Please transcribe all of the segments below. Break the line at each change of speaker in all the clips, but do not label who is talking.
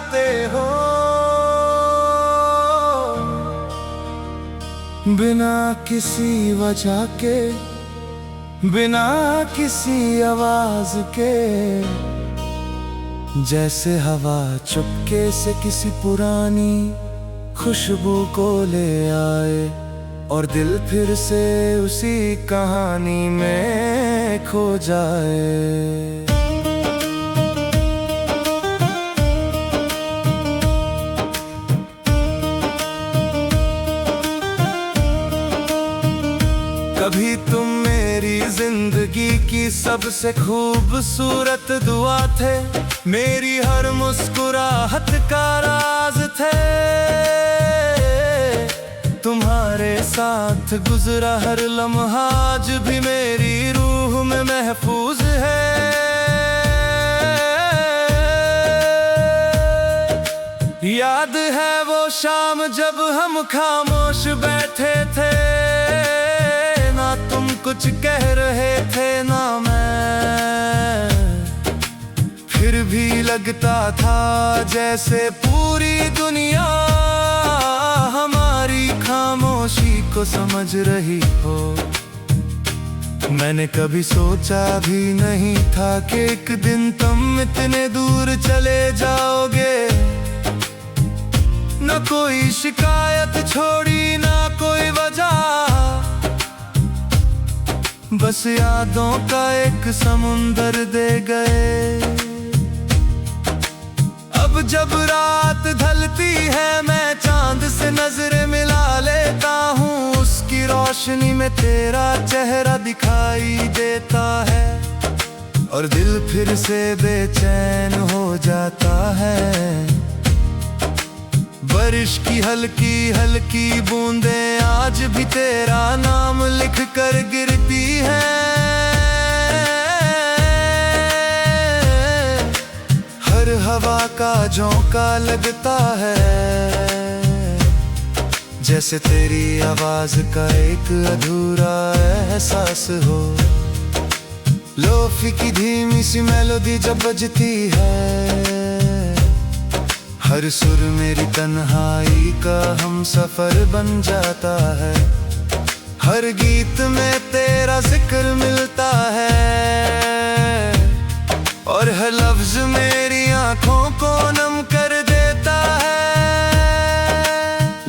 आते हो, बिना किसी वजह के, बिना किसी आवाज के। जैसे हवा चुपके से किसी पुरानी खुशबू को ले आए, और दिल फिर से उसी कहानी में खो जाए। कभी तुम मेरी जिंदगी की सबसे खूबसूरत दुआ थे, मेरी हर मुस्कुराहट का राज थे। तुम्हारे साथ गुजरा हर लम्हा आज भी मेरी रूह में महफूज है। याद है वो शाम जब हम खामोश बैठे थे, ना तुम कुछ कह रहे थे ना मैं, फिर भी लगता था जैसे पूरी दुनिया हमारी खामोशी को समझ रही हो। मैंने कभी सोचा भी नहीं था कि एक दिन तुम इतने दूर चले जाओगे। न कोई शिकायत छोड़ी ना कोई वजह, बस यादों का एक समुंदर दे गए। अब जब रात ढलती है मैं चांद से नजरें मिला लेता हूँ, उसकी रोशनी में तेरा चेहरा दिखाई देता है, और दिल फिर से बेचैन हो जाता है। बारिश की हल्की हल्की बूंदें आज भी तेरा नाम लिख कर गिरती हैं। हर हवा का झोंका लगता है जैसे तेरी आवाज का एक अधूरा एहसास हो। लोफी की धीमी सी मेलोडी जब बजती है, हर सुर मेरी तन्हाई का हम सफर बन जाता है। हर गीत में तेरा जिक्र मिलता है, और हर लफ्ज मेरी आंखों को नम कर देता है।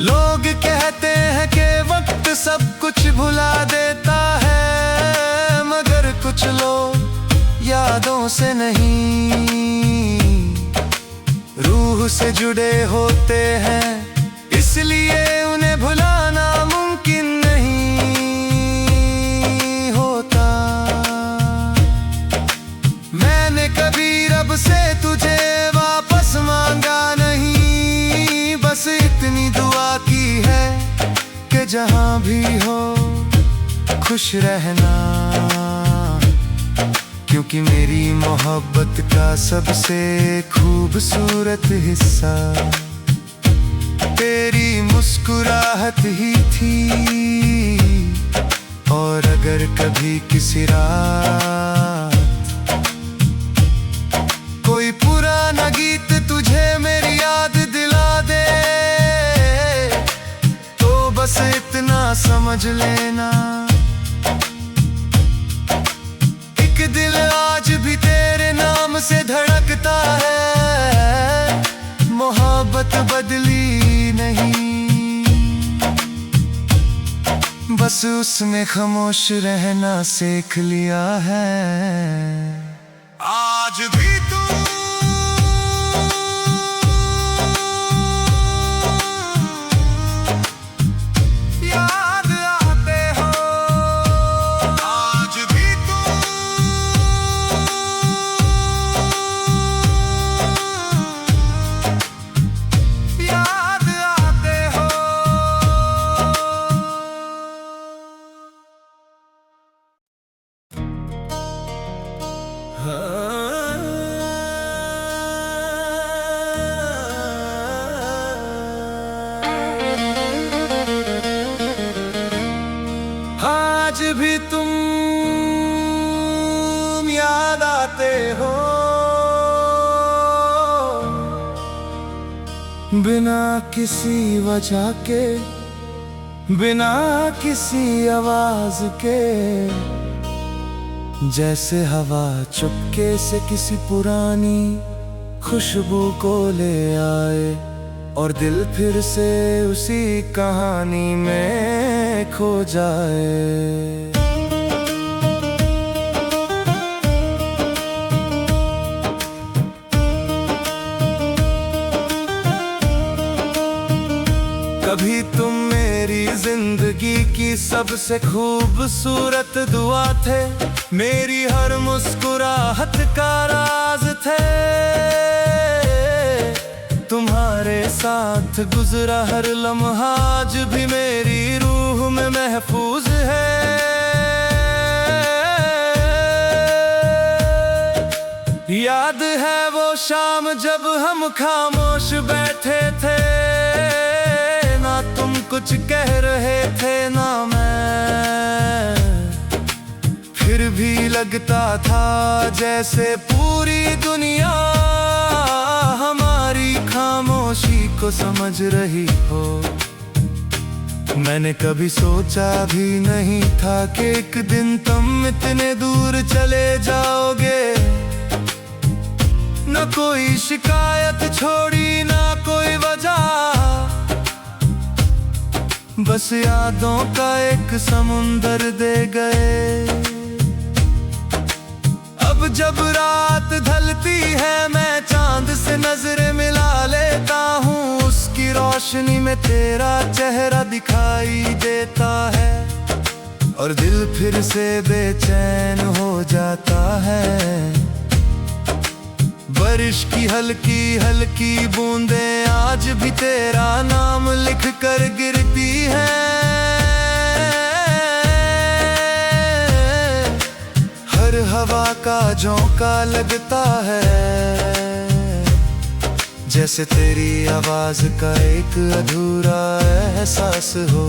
लोग कहते हैं कि वक्त सब कुछ भुला देता है, मगर कुछ लोग यादों से नहीं रूह से जुड़े होते हैं, इसलिए उन्हें भुलाना मुमकिन नहीं होता। मैंने कभी रब से तुझे वापस मांगा नहीं, बस इतनी दुआ की है कि जहां भी हो खुश रहना। क्योंकि मेरी मोहब्बत का सबसे खूबसूरत हिस्सा तेरी मुस्कुराहट ही थी। और अगर कभी किसी रात कोई पुराना गीत तुझे मेरी याद दिला दे, तो बस इतना समझ लेना, दिल आज भी तेरे नाम से धड़कता है। मोहब्बत बदली नहीं, बस उसमें खामोश रहना सीख लिया है। आज भी तू हाँ। बिना किसी वजह के, बिना किसी आवाज के, जैसे हवा चुपके से किसी पुरानी खुशबू को ले आए और दिल फिर से उसी कहानी में खो जाए। कभी तुम मेरी जिंदगी की सबसे खूबसूरत दुआ थे, मेरी हर मुस्कुराहट का राज थे। तुम्हारे साथ गुजरा हर लम्हा आज भी मेरी रूह में महफूज है। याद है वो शाम जब हम खामोश बैठे थे, ना तुम कुछ कह रहे थे ना मैं, फिर भी लगता था जैसे पूरी दुनिया हमारी खामोशी को समझ रही हो। मैंने कभी सोचा भी नहीं था कि एक दिन तुम इतने दूर चले जाओगे। न कोई शिकायत छोड़ी ना कोई वजह, बस यादों का एक समुंदर दे गए। अब जब रात ढलती है मैं चांद से नजरें मिला लेता हूँ, उसकी रोशनी में तेरा चेहरा दिखाई देता है और दिल फिर से बेचैन हो जाता है। बारिश की हल्की हल्की बूंदें आज भी तेरा नाम लिख कर गिरती हैं। हर हवा का झोंका लगता है जैसे तेरी आवाज का एक अधूरा एहसास हो।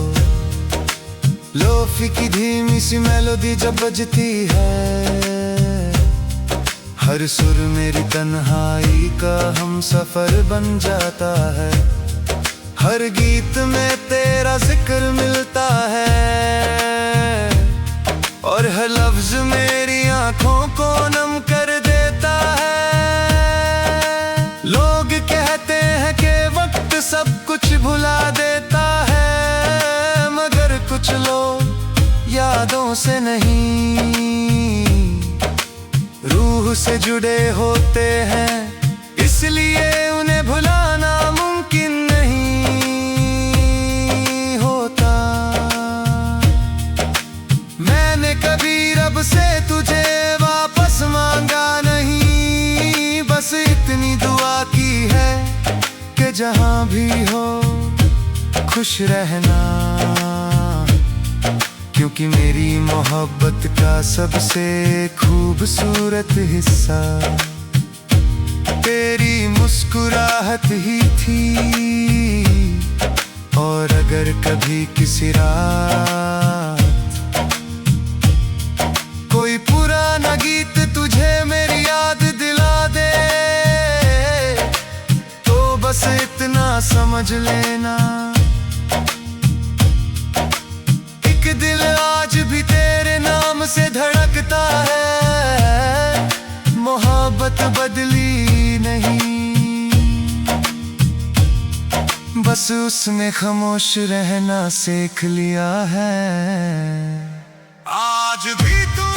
लोफी की धीमी सी मेलोडी जब बजती है, हर सुर मेरी तन्हाई का हम सफर बन जाता है। हर गीत में तेरा जिक्र मिलता है और हर लफ्ज मेरी आंखों को नम कर देता है। लोग कहते हैं कि वक्त सब कुछ भुला देता है, मगर कुछ लोग यादों से नहीं रूह से जुड़े होते हैं, इसलिए उन्हें भुलाना मुमकिन नहीं होता। मैंने कभी रब से तुझे वापस मांगा नहीं, बस इतनी दुआ की है कि जहां भी हो खुश रहना। क्योंकि मेरी मोहब्बत का सबसे खूबसूरत हिस्सा तेरी मुस्कुराहट ही थी। और अगर कभी किसी रात कोई पुराना गीत तुझे मेरी याद दिला दे, तो बस इतना समझ लेना, दिल आज भी तेरे नाम से धड़कता है। मोहब्बत बदली नहीं, बस उसमें खामोश रहना सीख लिया है। आज भी तू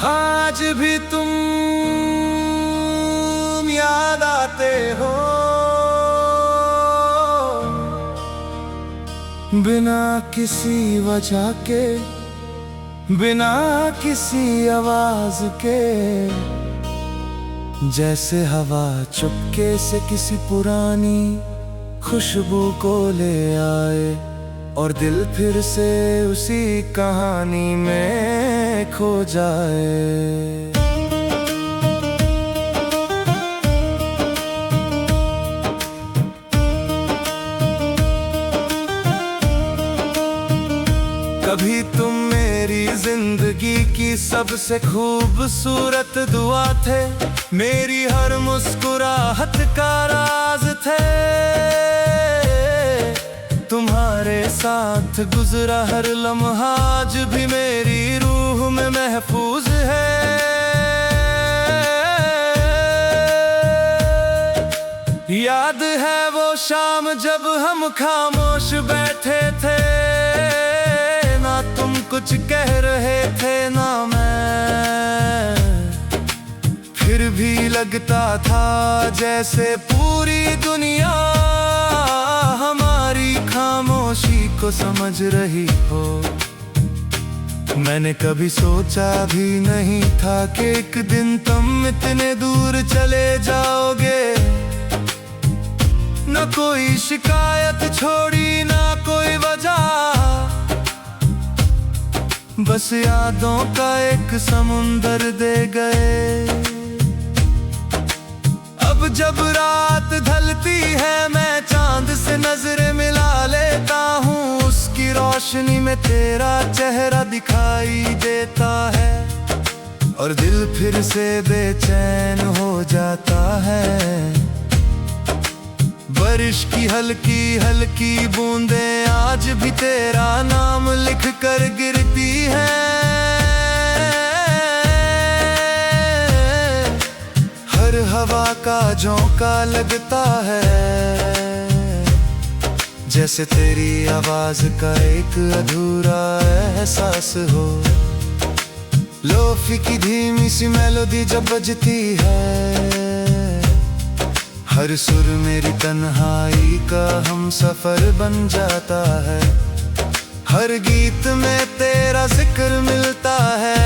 आज भी तुम याद आते हो, बिना किसी वजह के, बिना किसी आवाज के, जैसे हवा चुपके से किसी पुरानी खुशबू को ले आए और दिल फिर से उसी कहानी में खो जाए। कभी तुम मेरी जिंदगी की सबसे खूबसूरत दुआ थे, मेरी हर मुस्कुराहट का राज थे। तुम्हारे साथ गुजरा हर लम्हा आज भी मेरी रूह में महफूज है। याद है वो शाम जब हम खामोश बैठे थे, ना तुम कुछ कह रहे थे ना मैं, फिर भी लगता था जैसे पूरी दुनिया हमारी खामोशी को समझ रही हो। मैंने कभी सोचा भी नहीं था कि एक दिन तुम इतने दूर चले जाओगे। न कोई शिकायत छोड़ी ना कोई वजह, बस यादों का एक समुंदर दे गए। अब जब रात ढलती है मैं चांद से नजरें मिला लेता हूँ, उसकी रोशनी में तेरा चेहरा दिखाई देता है और दिल फिर से बेचैन हो जाता है। बारिश की हल्की हल्की बूंदें आज भी तेरा नाम लिख कर गिरती हैं। हर हवा का झोंका लगता है जैसे तेरी आवाज का एक अधूरा एहसास हो। लोफी की धीमी सी मेलोडी जब बजती है, हर सुर मेरी तन्हाई का हम सफर बन जाता है। हर गीत में तेरा जिक्र मिलता है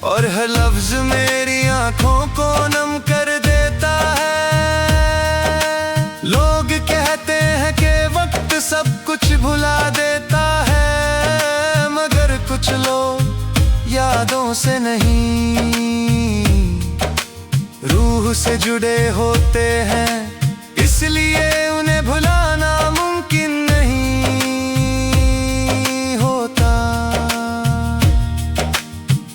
और हर लफ्ज मेरी आंखों को नम कर देता है। लोग कहते हैं कि वक्त सब कुछ भुला देता है, मगर कुछ लोग यादों से नहीं रूह से जुड़े होते हैं, इसलिए उन्हें भुलाना मुमकिन नहीं होता।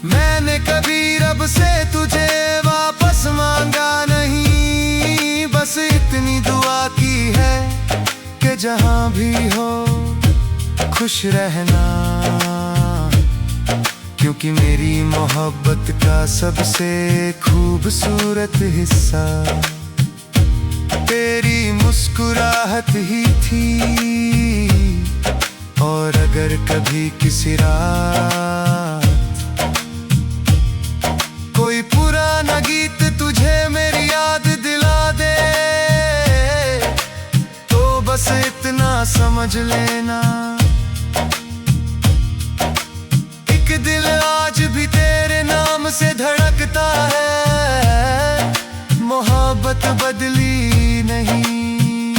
मैंने कभी रब से तुझे वापस मांगा नहीं, बस इतनी दुआ की है कि जहां भी हो खुश रहना, क्योंकि मेरी मोहब्बत का सबसे खूबसूरत हिस्सा तेरी मुस्कुराहट ही थी। और अगर कभी किसी रात कोई पुराना गीत तुझे मेरी याद दिला दे, तो बस इतना समझ लेना दिल आज भी तेरे नाम से धड़कता है। मोहब्बत बदली नहीं,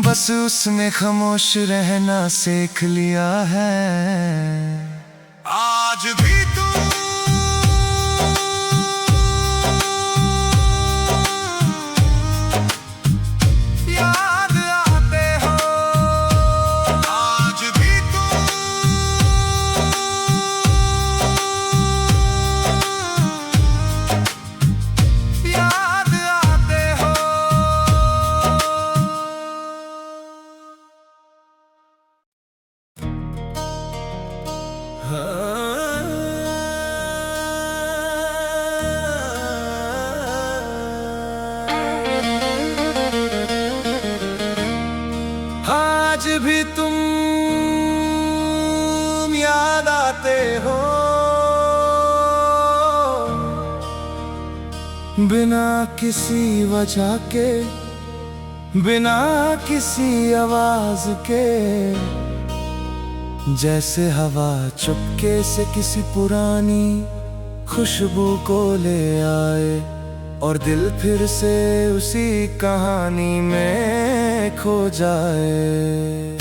बस उसमें खामोश रहना सीख लिया है। आज भी तू आज भी तुम याद आते हो, बिना किसी वजह के, बिना किसी आवाज के, जैसे हवा चुपके से किसी पुरानी खुशबू को ले आए और दिल फिर से उसी कहानी में खो जाए।